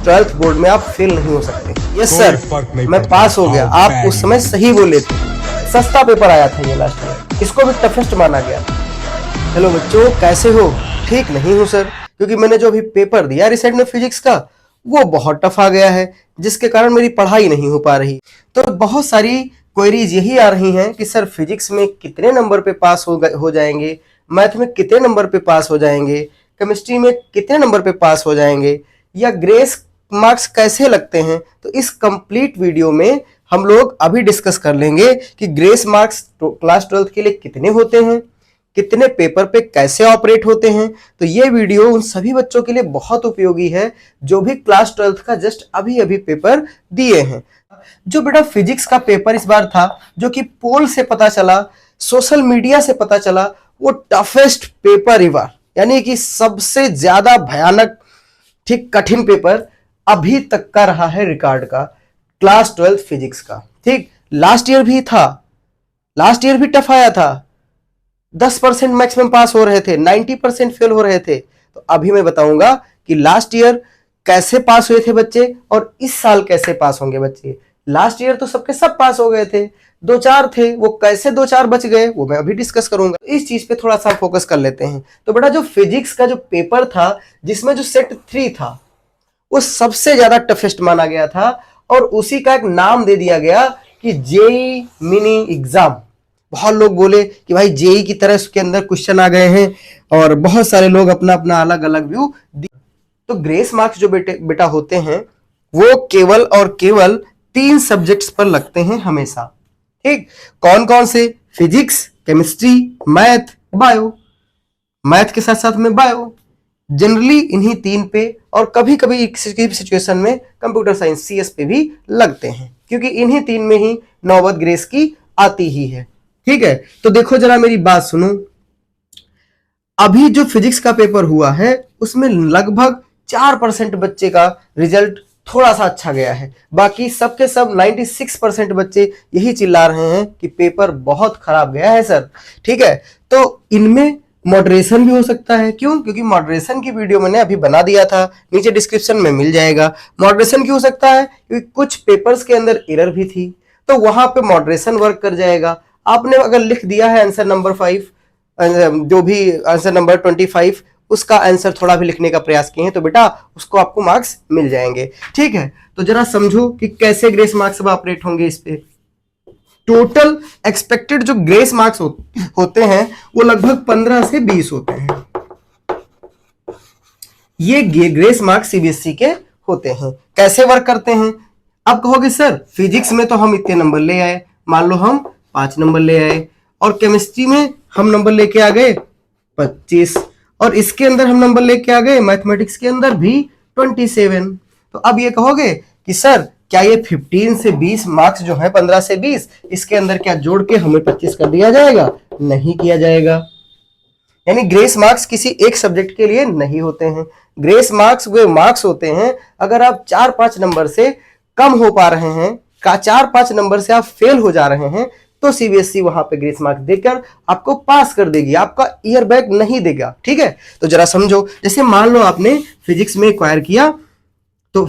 Twelfth board में आप fail नहीं हो सकते। यस सर, मैं पास हो गया। आप उस समय सही बोले थे। सस्ता पेपर आया था ये लास्ट ईयर, इसको भी टफेस्ट माना गया। हेलो बच्चों, कैसे हो? ठीक नहीं हूँ सर, क्योंकि मैंने जो अभी पेपर दिया रिसेंट में फिजिक्स का, वो बहुत टफ आ गया है, जिसके कारण मेरी पढ़ाई नहीं हो पा रही। तो बहुत सारी क्वेरीज यही आ रही हैं कि सर फिजिक्स में कितने नंबर पे पास हो जाएंगे, मैथ में कितने नंबर पे पास हो जाएंगे, केमिस्ट्री में कितने नंबर पे पास हो जाएंगे, या ग्रेस मार्क्स कैसे लगते हैं। तो इस कंप्लीट वीडियो में हम लोग अभी डिस्कस कर लेंगे कि ग्रेस मार्क्स क्लास 12 के लिए कितने होते हैं, कितने पेपर पे कैसे ऑपरेट होते हैं। तो ये वीडियो उन सभी बच्चों के लिए बहुत उपयोगी है जो भी क्लास 12 का जस्ट अभी अभी पेपर दिए हैं। जो बेटा फिजिक्स का पेपर इस बार था, जो कि पोल से पता चला, सोशल मीडिया से पता चला, वो टफेस्ट पेपर ही बार, यानी कि सबसे ज्यादा भयानक, ठीक कठिन पेपर अभी तक का रहा है रिकॉर्ड का, क्लास 12 फिजिक्स का। ठीक, लास्ट ईयर भी था, लास्ट ईयर भी टफ आया था। 10% मैक्सिमम पास हो रहे थे, 90% फेल हो रहे थे। तो अभी मैं बताऊंगा कि लास्ट ईयर कैसे पास हुए थे बच्चे और इस साल कैसे पास होंगे बच्चे। लास्ट ईयर तो सबके सब पास हो गए थे, 2-4 थे, वो कैसे 2-4 बच गए वो मैं अभी डिस्कस करूंगा। इस चीज पे थोड़ा सा फोकस कर लेते हैं। तो बेटा जो फिजिक्स का जो पेपर था, जिसमें जो सेट 3 था, वो सबसे ज्यादा टफेस्ट माना गया था और उसी का एक नाम दे दिया गया कि जेई मिनी एग्जाम। बहुत लोग बोले कि भाई जेई की तरह उसके अंदर क्वेश्चन आ गए हैं और बहुत सारे लोग अपना अपना अलग अलग व्यू। तो ग्रेस मार्क्स जो बेटा होते हैं वो केवल और केवल 3 सब्जेक्ट्स पर लगते हैं हमेशा। ठीक, कौन कौन से? Physics, chemistry, math, bio. Math के साथ साथ में बायो, जनरली इन्हीं 3 पे, और कभी कभी किसी सिचुएशन में कंप्यूटर साइंस सीएस पे भी लगते हैं, क्योंकि इन्हीं 3 में ही नौबत ग्रेस की आती ही है। ठीक है, तो देखो जरा मेरी बात सुनो। अभी जो फिजिक्स का पेपर हुआ है उसमें लगभग 4% बच्चे का रिजल्ट थोड़ा सा अच्छा गया है। बाकी सबके सब 96% बच्चे यही चिल्ला रहे हैं कि पेपर बहुत खराब गया है सर। ठीक है, तो इनमें मॉडरेशन भी हो सकता है। क्यों? क्योंकि मॉडरेशन की वीडियो मैंने अभी बना दिया था, नीचे डिस्क्रिप्शन में मिल जाएगा। मॉडरेशन क्यों हो सकता है? क्योंकि कुछ पेपर्स के अंदर एरर भी थी, तो वहां पे मॉडरेशन वर्क कर जाएगा। आपने अगर लिख दिया है आंसर नंबर 5, जो भी आंसर नंबर 25, उसका आंसर थोड़ा भी लिखने का प्रयास किए हैं तो बेटा उसको आपको मार्क्स मिल जाएंगे। ठीक है, तो जरा समझो कि कैसे ग्रेस मार्क्स अब ऑपरेट होंगे इस पे। टोटल एक्सपेक्टेड जो ग्रेस मार्क्स होते हैं वो लगभग 15 से 20 होते हैं। ये ग्रेस मार्क्स सीबीएसई के होते हैं। कैसे वर्क करते हैं? अब कहोगे सर फिजिक्स में तो हम इतने नंबर ले आए, मान लो हम 5 नंबर ले आए, और केमिस्ट्री में हम नंबर लेके आ गए 25, और इसके अंदर हम नंबर लेके आ गए मैथमेटिक्स के अंदर भी 27। तो अब ये कहोगे कि सर क्या ये 15 से 20 मार्क्स जो है, 15 से 20, इसके अंदर क्या जोड़ के हमें 25 कर दिया जाएगा? नहीं किया जाएगा। यानी ग्रेस मार्क्स किसी एक सब्जेक्ट के लिए नहीं होते हैं। ग्रेस मार्क्स वे मार्क्स होते हैं अगर आप 4-5 नंबर से कम हो पा रहे हैं, 4-5 नंबर से आप फेल हो जा रहे हैं, तो सीबीएसई वहां पे ग्रेस मार्क्स देकर आपको पास कर देगी, आपका ईयर बैक नहीं देगा। ठीक है, तो जरा समझो, जैसे मान लो आपने फिजिक्स में एक्वायर किया तो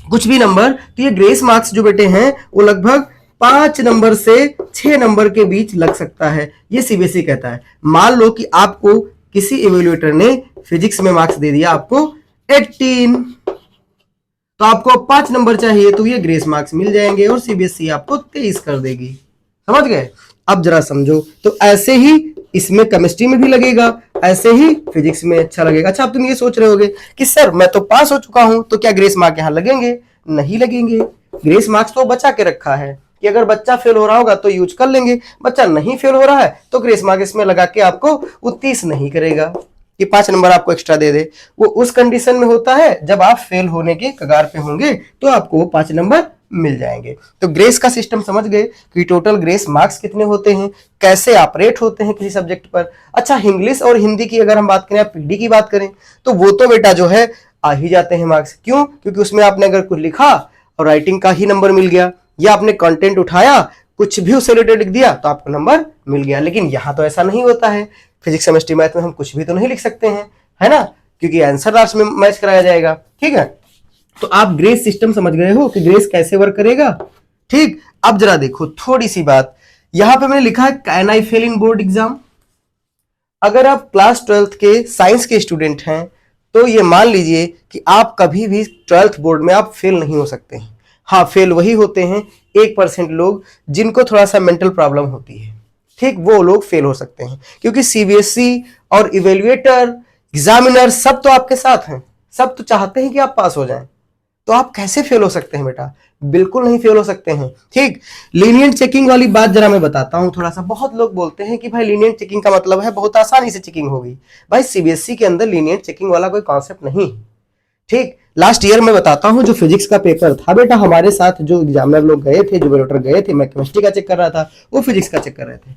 कुछ भी नंबर, तो ये ग्रेस मार्क्स जो बेटे हैं वो लगभग 5 नंबर से 6 नंबर के बीच लग सकता है, ये सीबीएसई कहता है। मान लो कि आपको किसी इवेल्युएटर ने फिजिक्स में मार्क्स दे दिया आपको 18, तो आपको 5 नंबर चाहिए, तो ये ग्रेस मार्क्स मिल जाएंगे और सीबीएसई आपको 23 कर देगी। समझ गए? अब जरा समझो, तो ऐसे ही इसमें केमिस्ट्री में भी लगेगा, ऐसे ही फिजिक्स में अच्छा लगेगा। अच्छा, अब तुम ये सोच रहे होगे कि सर मैं तो पास हो चुका हूं, तो क्या ग्रेस मार्क यहां लगेंगे? नहीं लगेंगे। ग्रेस मार्क्स तो बचा के रखा है कि अगर बच्चा फेल हो रहा होगा तो यूज कर लेंगे, बच्चा नहीं फेल हो रहा है तो ग्रेस मार्क इसमें लगा के आपको 29 नहीं करेगा कि 5 नंबर आपको एक्स्ट्रा दे दे। वो उस कंडीशन में होता है जब आप फेल होने के कगार पे होंगे, तो आपको वो 5 नंबर मिल जाएंगे। तो ग्रेस का सिस्टम समझ गए कि टोटल ग्रेस मार्क्स कितने होते हैं, कैसे ऑपरेट होते हैं किसी सब्जेक्ट पर। अच्छा, इंग्लिश और हिंदी की अगर हम बात करें, पीडी की बात करें, तो वो तो बेटा जो है आ ही जाते हैं मार्क्स। क्यों? क्योंकि उसमें आपने अगर कुछ लिखा और राइटिंग का ही नंबर मिल गया, या आपने कंटेंट उठाया कुछ भी उससे रिलेटेड लिख दिया तो आपको नंबर मिल गया। लेकिन यहां तो ऐसा नहीं होता है। फिजिक्स, केमिस्ट्री, मैथ में हम कुछ भी तो नहीं लिख सकते हैं, है ना, क्योंकि आंसर लास्ट में मैच कराया जाएगा। ठीक है, तो आप ग्रेस सिस्टम समझ गए हो कि ग्रेस कैसे वर्क करेगा। ठीक, अब जरा देखो थोड़ी सी बात, यहां पे मैंने लिखा है can I fail in board exam. अगर आप क्लास 12th के साइंस के स्टूडेंट हैं तो ये मान लीजिए कि आप कभी भी 12th बोर्ड में आप फेल नहीं हो सकते हैं। हाँ, फेल वही होते हैं 1% लोग जिनको थोड़ा सा मेंटल प्रॉब्लम होती है, ठीक, वो लोग फेल हो सकते हैं, क्योंकि सीबीएसई और इवेल्युएटर एग्जामिनर सब तो आपके साथ हैं, सब तो चाहते हैं कि आप पास हो जाएं। तो आप कैसे फेल हो सकते हैं बेटा, बिल्कुल नहीं फेल हो सकते हैं। ठीक, लीनियंट चेकिंग वाली बात जरा मैं बताता हूं थोड़ा सा। बहुत लोग बोलते हैं कि भाई लीनियंट चेकिंग का मतलब है बहुत आसानी से चेकिंग होगी। भाई सीबीएसई के अंदर लीनियंट चेकिंग वाला कोई कॉन्सेप्ट नहीं। ठीक, लास्ट ईयर में बताता हूं जो फिजिक्स का पेपर था बेटा, हमारे साथ जो एग्जामिनर लोग गए थे, जो वेलोटर गए थे, मैं केमिस्ट्री का चेक कर रहा था, वो फिजिक्स का चेक कर रहे थे।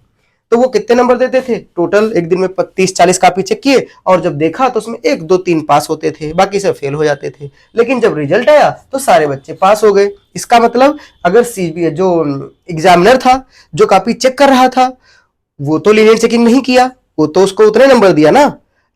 तो वो कितने नंबर देते थे, टोटल एक दिन में 30-40 कॉपी चेक किए और जब देखा तो उसमें 1 2 3 पास होते थे, बाकी सब फेल हो जाते थे। लेकिन जब रिजल्ट आया तो सारे बच्चे पास हो गए। इसका मतलब अगर सीबीए जो एग्जामिनर था, जो कॉपी चेक कर रहा था, वो तो लीनियर चेकिंग नहीं किया, वो तो उसको उतने नंबर दिया ना।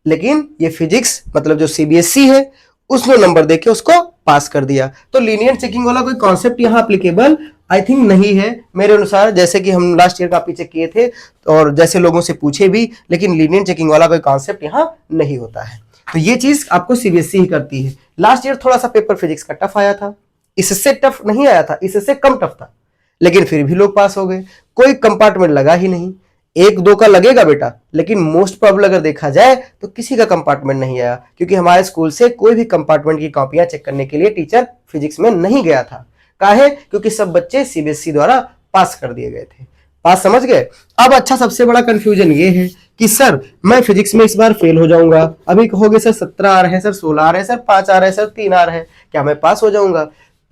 लेकिन ये फिजिक्स मतलब जो सीबीएसई है उसने नंबर देके उसको पास कर दिया। तो लीनियर चेकिंग वाला कोई कॉन्सेप्ट यहाँ एप्लीकेबल आई थिंक नहीं है मेरे अनुसार, जैसे कि हम लास्ट ईयर कॉपी चेक किए थे और जैसे लोगों से पूछे भी, लेकिन लीनियर चेकिंग वाला कोई कॉन्सेप्ट यहाँ नहीं होता है। तो ये चीज आपको सीबीएसई ही करती है। लास्ट ईयर थोड़ा सा पेपर फिजिक्स का टफ आया था, इससे टफ नहीं आया था, इससे कम टफ था, लेकिन फिर भी लोग पास हो गए। कोई कंपार्टमेंट लगा ही नहीं, 1 2 का लगेगा बेटा, लेकिन मोस्ट प्रोबेबल अगर देखा जाए तो किसी का कंपार्टमेंट नहीं आया, क्योंकि हमारे स्कूल से कोई भी कंपार्टमेंट की कॉपियां चेक करने के लिए टीचर फिजिक्स में नहीं गया था। काहे, क्योंकि सब बच्चे सीबीएसई द्वारा पास कर दिए गए थे। पास समझ गए। अब अच्छा, सबसे बड़ा कंफ्यूजन ये है कि सर मैं फिजिक्स में इस बार फेल हो जाऊंगा। अभी कहोगे सर 17 आ रहे हैं, सर 16 आ रहे हैं, सर 5 आ रहे हैं, सर 3 आ रहे हैं, क्या मैं पास हो जाऊंगा?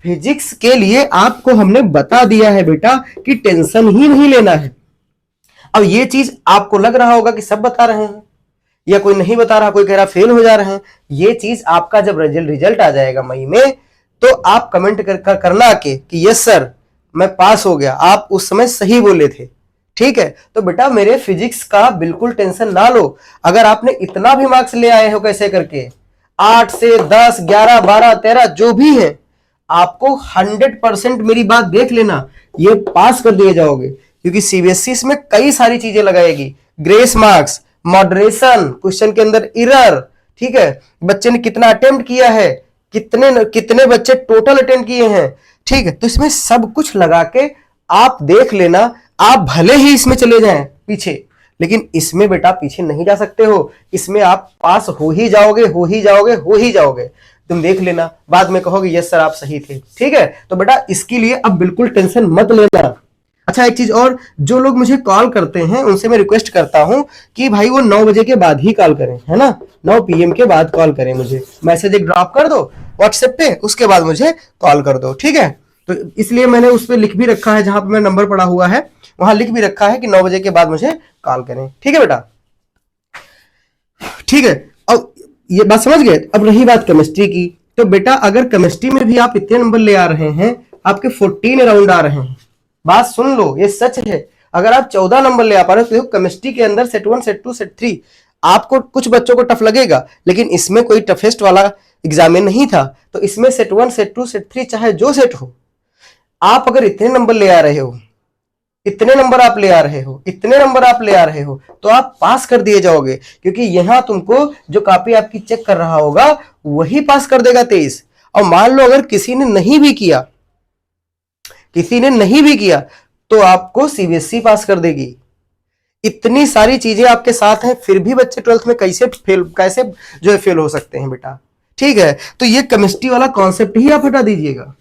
फिजिक्स के लिए आपको हमने बता दिया है बेटा कि टेंशन ही नहीं लेना है। अब ये चीज आपको लग रहा होगा कि सब बता रहे हैं या कोई नहीं बता रहा, कोई कह रहा फेल हो जा रहे हैं। ये चीज आपका जब रिजल्ट आ जाएगा मई में, तो आप कमेंट करना कि यस सर मैं पास हो गया, आप उस समय सही बोले थे। ठीक है, तो बेटा मेरे फिजिक्स का बिल्कुल टेंशन ना लो। अगर आपने इतना भी मार्क्स ले आए हो कैसे करके, 8 से 10 11 12 13 जो भी है, आपको 100% मेरी बात देख लेना, ये पास कर दिए जाओगे। क्योंकि सीबीएसई इसमें कई सारी चीजें लगाएगी, ग्रेस मार्क्स, मॉडरेशन, क्वेश्चन के अंदर एरर, ठीक है, बच्चे ने कितना अटेम्प्ट किया है, कितने बच्चे टोटल अटेम्प्ट किए हैं, ठीक है। तो इसमें सब कुछ लगा के आप देख लेना। आप भले ही इसमें चले जाएं पीछे, लेकिन इसमें बेटा पीछे नहीं जा सकते हो, इसमें आप पास हो ही जाओगे, हो ही जाओगे, हो ही जाओगे। तुम देख लेना, बाद में कहोगे यस सर आप सही थे। ठीक है, तो बेटा इसके लिए अब बिल्कुल टेंशन मत लेना। अच्छा, एक चीज और, जो लोग मुझे कॉल करते हैं उनसे मैं रिक्वेस्ट करता हूं कि भाई वो 9 बजे के बाद ही कॉल करें, है ना, 9 PM के बाद कॉल करें। मुझे मैसेज एक ड्रॉप कर दो व्हाट्सएप पे, उसके बाद मुझे कॉल कर दो। ठीक है, तो इसलिए मैंने उस पर लिख भी रखा है, जहां पर मेरा नंबर पड़ा हुआ है वहां लिख भी रखा है कि 9 बजे के बाद मुझे कॉल करें। ठीक है बेटा, ठीक है। अब ये बात समझ गए। अब रही बात केमिस्ट्री की, तो बेटा अगर केमिस्ट्री में भी आप इतने नंबर ले आ रहे हैं, आपके 14 अराउंड आ रहे हैं, बात सुन लो, ये सच है। अगर आप 14 नंबर ले आ पा रहे हो, तो केमिस्ट्री के अंदर सेट 1 सेट 2 सेट 3 आपको कुछ बच्चों को टफ लगेगा, लेकिन इसमें कोई टफेस्ट वाला एग्जाम नहीं था। तो इसमें सेट 1 सेट 2 सेट 3 चाहे जो सेट हो, आप अगर इतने नंबर ले आ रहे हो, इतने नंबर आप ले आ रहे हो, इतने नंबर आप ले आ रहे हो, तो आप पास कर दिए जाओगे। क्योंकि यहां तुमको जो कॉपी आपकी चेक कर रहा होगा वही पास कर देगा 23। और मान लो अगर किसी ने नहीं भी किया, तो आपको सीबीएसई पास कर देगी। इतनी सारी चीजें आपके साथ हैं, फिर भी बच्चे 12th में कैसे जो है फेल हो सकते हैं बेटा। ठीक है, तो ये केमिस्ट्री वाला कॉन्सेप्ट ही आप हटा दीजिएगा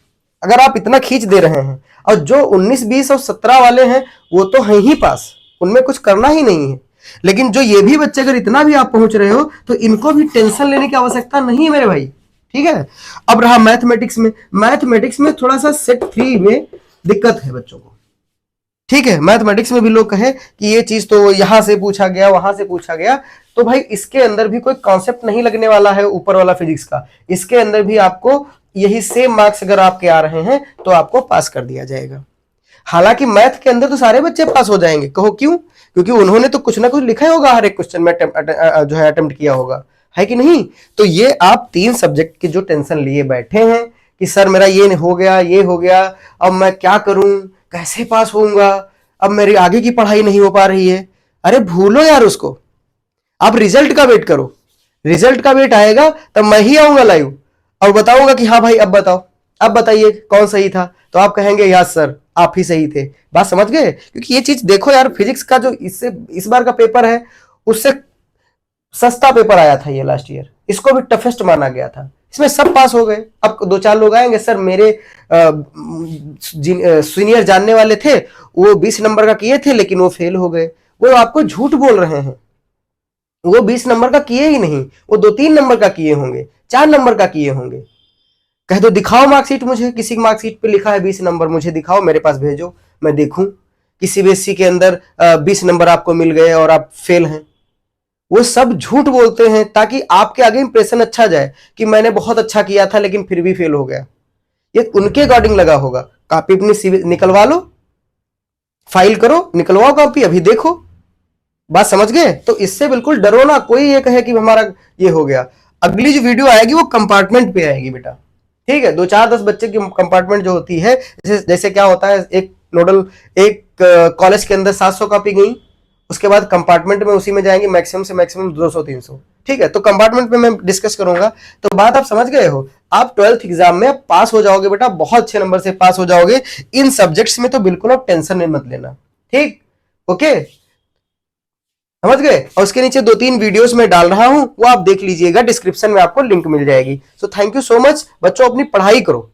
अगर आप इतना खींच दे रहे हैं। और जो 19 20 और 17 वाले हैं वो तो हैं ही पास, उनमें कुछ करना ही नहीं है। लेकिन जो ये भी बच्चे अगर इतना भी आप पहुंच रहे हो, तो इनको भी टेंशन लेने की आवश्यकता नहीं है मेरे भाई। ठीक है, अब रहा मैथमेटिक्स में थोड़ा सा सेट 3 में दिक्कत है बच्चों को। ठीक है, मैथमेटिक्स में भी लोग कहे कि ये चीज तो यहां से पूछा गया, वहां से पूछा गया, तो भाई इसके अंदर भी कोई कॉन्सेप्ट नहीं लगने वाला है ऊपर वाला फिजिक्स का। इसके अंदर भी आपको यही सेम मार्क्स अगर आपके आ रहे हैं तो आपको पास कर दिया जाएगा। हालांकि मैथ के अंदर तो सारे बच्चे पास हो जाएंगे। कहो क्यों? क्योंकि उन्होंने तो कुछ ना कुछ लिखा होगा, हर एक क्वेश्चन में अटेम्प्ट किया होगा, है कि नहीं। तो ये आप 3 सब्जेक्ट की जो टेंशन लिए बैठे हैं कि सर मेरा ये हो गया, ये हो गया, अब मैं क्या करूं, कैसे पास होऊंगा, अब मेरी आगे की पढ़ाई नहीं हो पा रही है। अरे भूलो यार उसको, आप रिजल्ट का वेट करो। रिजल्ट का वेट आएगा तब मैं ही आऊंगा लाइव और बताऊंगा कि हाँ भाई अब बताओ, अब बताइए कौन सही था। तो आप कहेंगे यस सर आप ही सही थे। बात समझ गए? क्योंकि ये चीज देखो यार, फिजिक्स का जो इससे इस बार का पेपर है उससे सस्ता पेपर आया था ये लास्ट ईयर, इसको भी टफेस्ट माना गया था, इसमें सब पास हो गए। अब दो चार लोग आएंगे सर मेरे सीनियर जानने वाले थे, वो 20 नंबर का किए थे लेकिन वो फेल हो गए। वो आपको झूठ बोल रहे हैं, वो 20 नंबर का किए ही नहीं, वो 2-3 नंबर का किए होंगे, 4 नंबर का किए होंगे। कह दो दिखाओ मार्कशीट, मुझे किसी मार्कशीट पे लिखा है 20 नंबर, मुझे दिखाओ, मेरे पास भेजो, मैं देखूं कि सीबीएसई के अंदर 20 नंबर आपको मिल गए और आप फेल हैं। वो सब झूठ बोलते हैं ताकि आपके आगे इंप्रेशन अच्छा जाए कि मैंने बहुत अच्छा किया था लेकिन फिर भी फेल हो गया। ये उनके अकॉर्डिंग लगा होगा। कॉपी अपनी निकलवा लो, फाइल करो, निकलवाओ कॉपी, अभी देखो। बात समझ गए? तो इससे बिल्कुल डरो ना, कोई ये कहे कि हमारा ये हो गया। अगली जो वीडियो आएगी वो कंपार्टमेंट पे आएगी बेटा, ठीक है? 2-4-10 बच्चे की कंपार्टमेंट जो होती है, जैसे क्या होता है, एक नोडल एक कॉलेज के अंदर 700 कॉपी गई, उसके बाद कंपार्टमेंट में उसी में जाएंगे मैक्सिमम से मैक्सिमम 200-300, ठीक है? तो कंपार्टमेंट में मैं डिस्कस करूंगा। तो बात आप समझ गए हो। आप 12th एग्जाम में पास हो जाओगे बेटा, बहुत अच्छे नंबर से पास हो जाओगे। इन सब्जेक्ट्स में तो बिल्कुल आप टेंशन नहीं मत लेना, ठीक? ओके, समझ गए? और उसके नीचे 2-3 वीडियोस में डाल रहा हूं, वो आप देख लीजिएगा, डिस्क्रिप्शन में आपको लिंक मिल जाएगी। So thank you so much बच्चों, अपनी पढ़ाई करो।